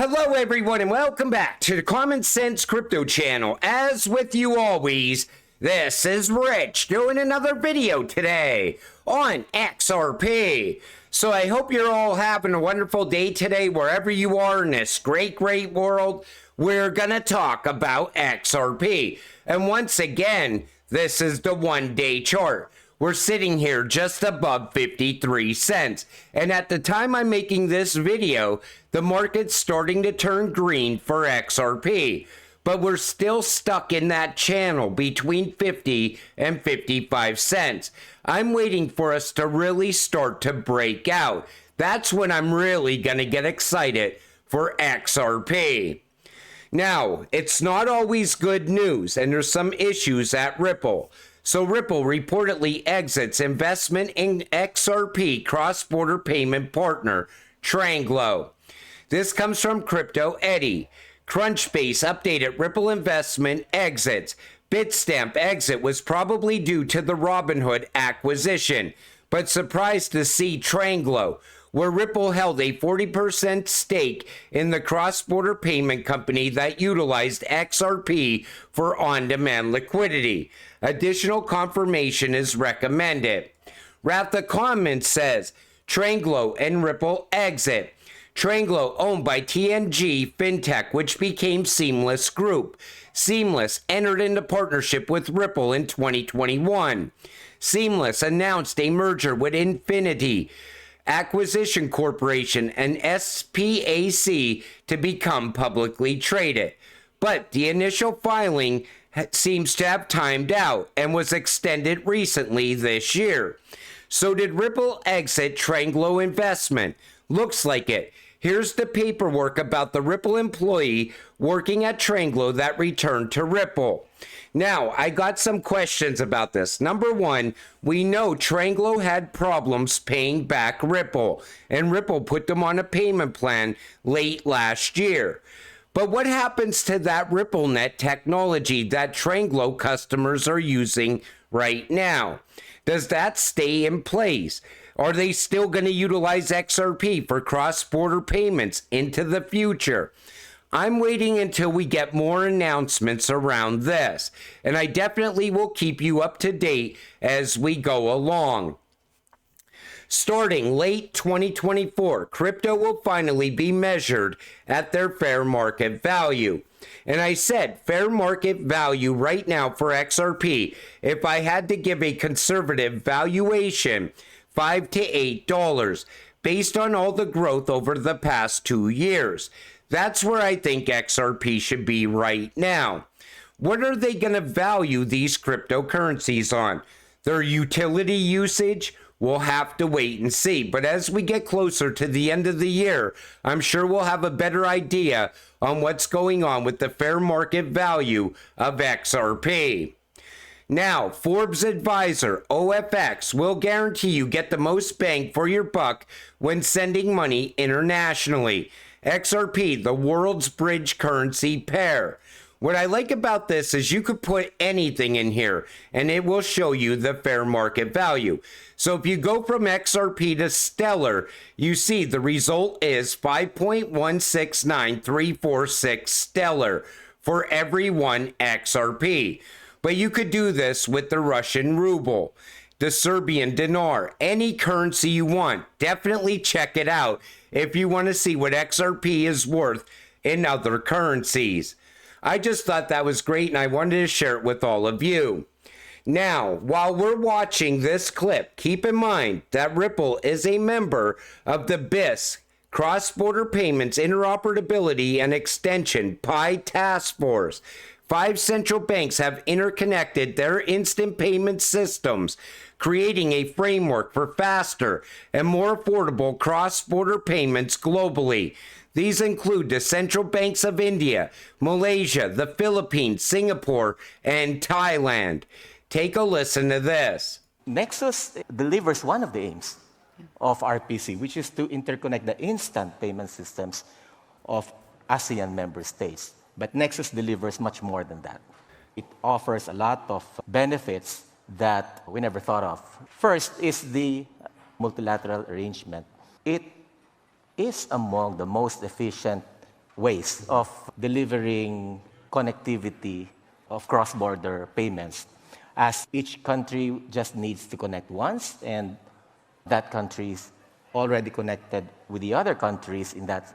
Hello everyone and welcome back to the Common Sense Crypto channel. As with you always, this is Rich doing another video today on XRP. So I hope you're all having a wonderful day today wherever you are in this great world. We're gonna talk about XRP. And once again, this is the one-day chart. We're sitting here just above 53 cents. And at the time I'm making this video, the market's starting to turn green for XRP. But we're still stuck in that channel between 50 and 55 cents. I'm waiting for us to really start to break out. That's when I'm really gonna get excited for XRP. Now, it's not always good news, and there's some issues at Ripple. So Ripple reportedly exits investment in XRP cross-border payment partner, Tranglo. This comes from Crypto Eddy. Crunchbase updated Ripple investment exits. Bitstamp exit was probably due to the Robinhood acquisition, but surprised to see Tranglo, where Ripple held a 40% stake in the cross-border payment company that utilized XRP for on-demand liquidity. Additional confirmation is recommended. Ratha Comment says, Tranglo and Ripple exit. Tranglo owned by TNG Fintech, which became Seamless Group. Seamless entered into partnership with Ripple in 2021. Seamless announced a merger with Infinity Acquisition Corporation and SPAC to become publicly traded. But the initial filing seems to have timed out and was extended recently this year. So did Ripple exit Tranglo investment? Looks like it. Here's the paperwork about the Ripple employee working at Tranglo that returned to Ripple. Now, I got some questions about this. Number one, we know Tranglo had problems paying back Ripple, and Ripple put them on a payment plan late last year. But what happens to that RippleNet technology that Tranglo customers are using right now? Does that stay in place? Are they still going to utilize XRP for cross-border payments into the future? I'm waiting until we get more announcements around this, and I definitely will keep you up to date as we go along. Starting late 2024, crypto will finally be measured at their fair market value. And I said fair market value right now for XRP, if I had to give a conservative valuation, $5 to $8, based on all the growth over the past 2 years. That's where I think XRP should be right now. What are they going to value these cryptocurrencies on? Their utility usage? We'll have to wait and see. But as we get closer to the end of the year, I'm sure we'll have a better idea on what's going on with the fair market value of XRP. Now, Forbes advisor OFX will guarantee you get the most bang for your buck when sending money internationally. XRP, the world's bridge currency pair. What I like about this is you could put anything in here and it will show you the fair market value. So if you go from XRP to Stellar, you see the result is 5.169346 Stellar for every one XRP. But you could do this with the Russian ruble, the Serbian dinar, any currency you want. Definitely check it out if you want to see what XRP is worth in other currencies. I just thought that was great and I wanted to share it with all of you. Now, while we're watching this clip, keep in mind that Ripple is a member of the BIS, Cross-Border Payments Interoperability and Extension, PI Task Force. 5 central banks have interconnected their instant payment systems, creating a framework for faster and more affordable cross-border payments globally. These include the central banks of India, Malaysia, the Philippines, Singapore, and Thailand. Take a listen to this. Nexus delivers one of the aims of RPC, which is to interconnect the instant payment systems of ASEAN member states. But Nexus delivers much more than that. It offers a lot of benefits that we never thought of. First is the multilateral arrangement. It is among the most efficient ways of delivering connectivity of cross-border payments, as each country just needs to connect once, and that country is already connected with the other countries in that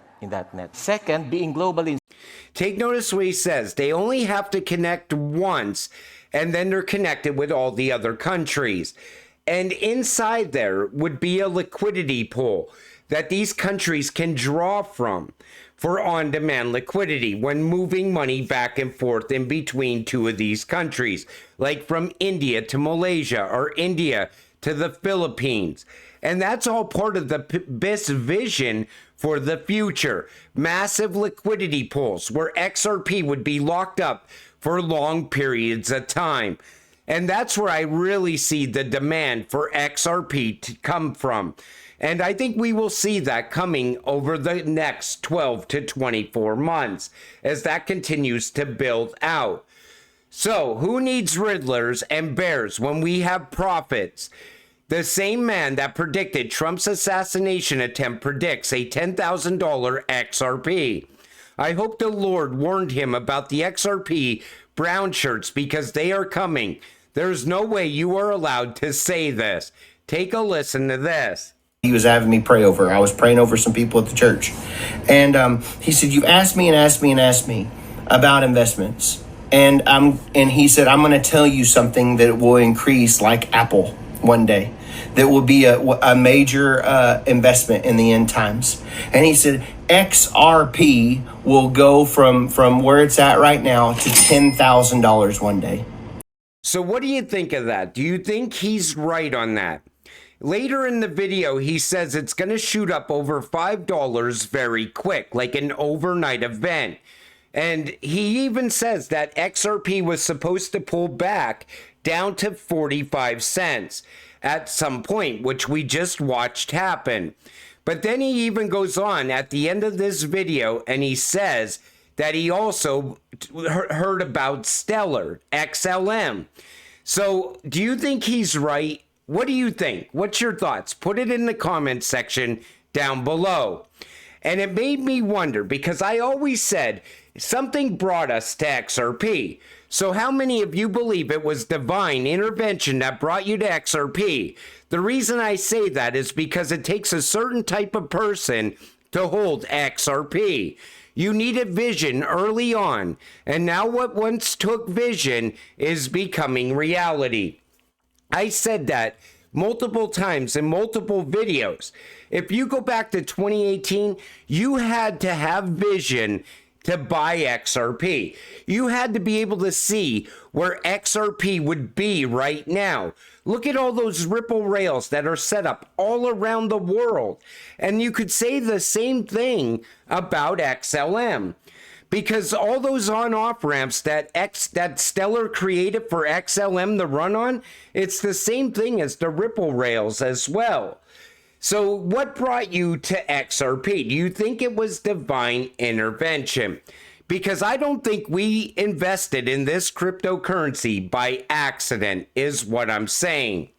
net. Second, being globally. Take notice what he says. They only have to connect once, and then they're connected with all the other countries. And inside there would be a liquidity pool that these countries can draw from for on-demand liquidity when moving money back and forth in between two of these countries, like from India to Malaysia or India to the Philippines. And that's all part of the BIS vision for the future. Massive liquidity pools where XRP would be locked up for long periods of time. And that's where I really see the demand for XRP to come from. And I think we will see that coming over the next 12 to 24 months as that continues to build out. So who needs riddlers and bears when we have prophets? The same man that predicted Trump's assassination attempt predicts a $10,000 XRP. I hope the Lord warned him about the XRP brown shirts because they are coming. There's no way you are allowed to say this. Take a listen to this. He was having me pray over. I was praying over some people at the church. And he said, you've asked me and asked me and asked me about investments. And he said, I'm going to tell you something that will increase like Apple one day. That will be a major investment in the end times. And he said, XRP will go from where it's at right now to $10,000 one day. So what do you think of that? Do you think he's right on that? Later in the video, he says it's going to shoot up over $5 very quick, like an overnight event. And he even says that XRP was supposed to pull back down to 45 cents at some point, which we just watched happen. But then he even goes on at the end of this video and he says that he also heard about Stellar, XLM. So do you think he's right? What do you think? What's your thoughts? Put it in the comments section down below. And it made me wonder because I always said something brought us to XRP. So how many of you believe it was divine intervention that brought you to XRP? The reason I say that is because it takes a certain type of person to hold XRP. You needed vision early on, and now what once took vision is becoming reality. I said that multiple times in multiple videos. If you go back to 2018, you had to have vision to buy XRP. You had to be able to see where XRP would be right now. Look at all those Ripple rails that are set up all around the world. And you could say the same thing about XLM. Because all those on-off ramps that Stellar created for XLM to run on, it's the same thing as the Ripple rails as well. So what brought you to XRP? Do you think it was divine intervention? Because I don't think we invested in this cryptocurrency by accident, is what I'm saying.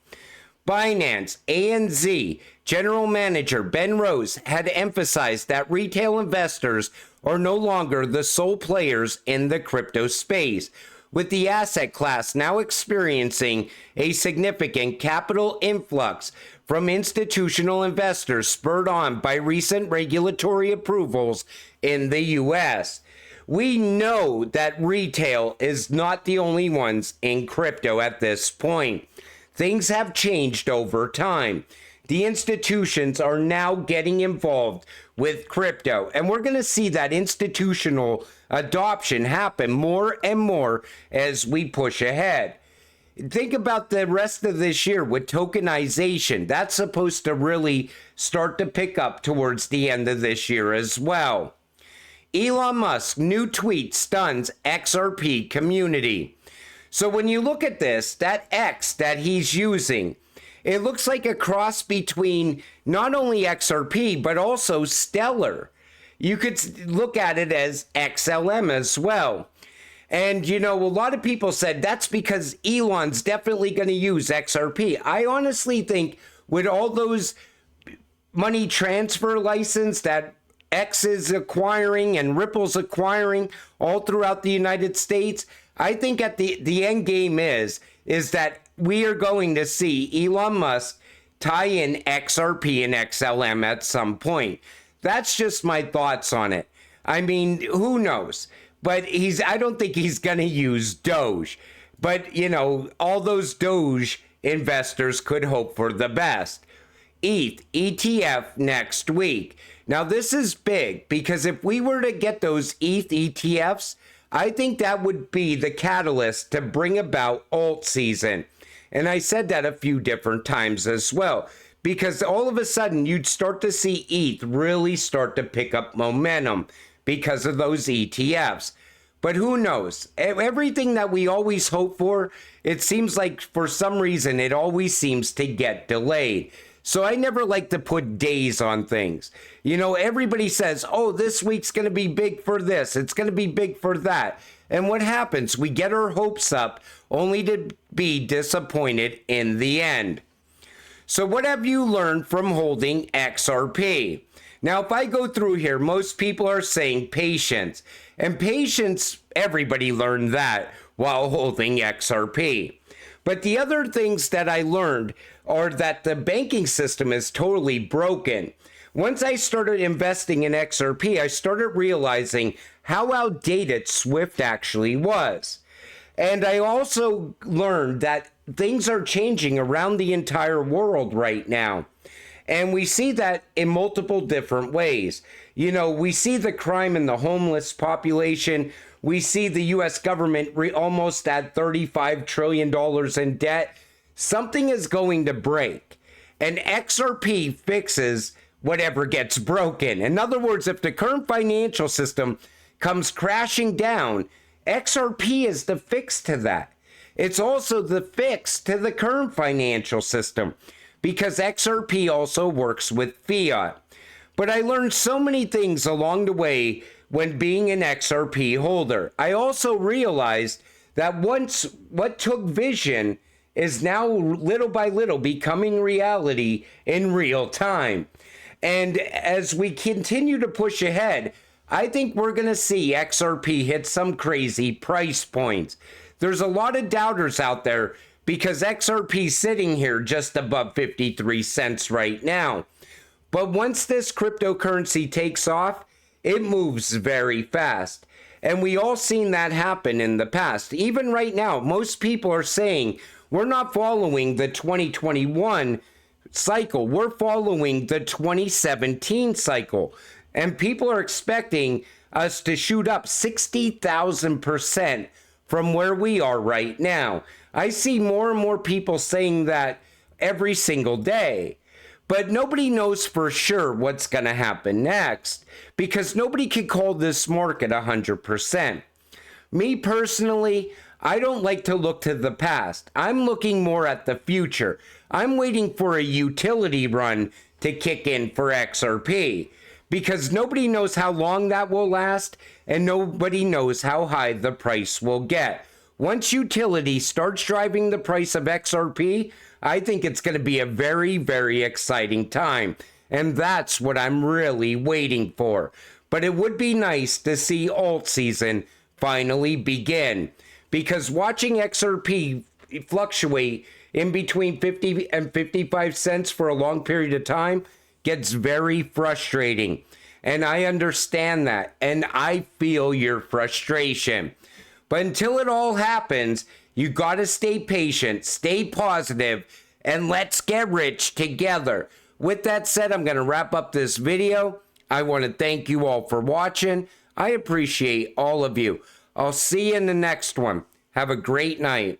Binance, ANZ, General Manager Ben Rose had emphasized that retail investors are no longer the sole players in the crypto space, with the asset class now experiencing a significant capital influx from institutional investors spurred on by recent regulatory approvals in the U.S. We know that retail is not the only ones in crypto at this point. Things have changed over time. The institutions are now getting involved with crypto, and we're going to see that institutional adoption happen more and more as we push ahead. Think about the rest of this year with tokenization. That's supposed to really start to pick up towards the end of this year as well. Elon Musk new tweet stuns XRP community. So when you look at this, that X that he's using, it looks like a cross between not only XRP, but also Stellar. You could look at it as XLM as well. And, you know, a lot of people said that's because Elon's definitely going to use XRP. I honestly think with all those money transfer license that X is acquiring and Ripple's acquiring all throughout the United States, I think at the end game is that we are going to see Elon Musk tie in XRP and XLM at some point. That's just my thoughts on it. I mean, who knows? But I don't think he's going to use Doge. But, you know, all those Doge investors could hope for the best. ETH, ETF next week. Now, this is big because if we were to get those ETH ETFs, I think that would be the catalyst to bring about alt season. And I said that a few different times as well, because all of a sudden you'd start to see ETH really start to pick up momentum because of those ETFs. But who knows? Everything that we always hope for, it seems like for some reason it always seems to get delayed. So I never like to put days on things. You know, everybody says, oh, this week's going to be big for this. It's going to be big for that. And what happens? We get our hopes up only to be disappointed in the end. So what have you learned from holding XRP? Now, if I go through here, most people are saying patience. And patience, everybody learned that while holding XRP. But the other things that I learned are that the banking system is totally broken. Once I started investing in XRP, I started realizing how outdated SWIFT actually was. And I also learned that things are changing around the entire world right now. And we see that in multiple different ways. You know, we see the crime in the homeless population. We see the U.S. government almost at $35 trillion in debt. Something is going to break. And XRP fixes whatever gets broken. In other words, if the current financial system comes crashing down, XRP is the fix to that. It's also the fix to the current financial system because XRP also works with fiat. But I learned so many things along the way when being an XRP holder. I also realized that once what took vision is now little by little becoming reality in real time. And as we continue to push ahead, I think we're going to see XRP hit some crazy price points. There's a lot of doubters out there because XRP's sitting here just above 53 cents right now. But once this cryptocurrency takes off, it moves very fast. And we all seen that happen in the past. Even right now, most people are saying we're not following the 2021 cycle. We're following the 2017 cycle. And people are expecting us to shoot up 60,000% from where we are right now. I see more and more people saying that every single day. But nobody knows for sure what's going to happen next because nobody can call this market 100%. Me personally, I don't like to look to the past. I'm looking more at the future. I'm waiting for a utility run to kick in for XRP because nobody knows how long that will last and nobody knows how high the price will get. Once utility starts driving the price of XRP, I think it's going to be a very, very exciting time. And that's what I'm really waiting for. But it would be nice to see alt season finally begin. Because watching XRP fluctuate in between 50 and 55 cents for a long period of time gets very frustrating. And I understand that. And I feel your frustration. But until it all happens, you got to stay patient, stay positive, and let's get rich together. With that said, I'm going to wrap up this video. I want to thank you all for watching. I appreciate all of you. I'll see you in the next one. Have a great night.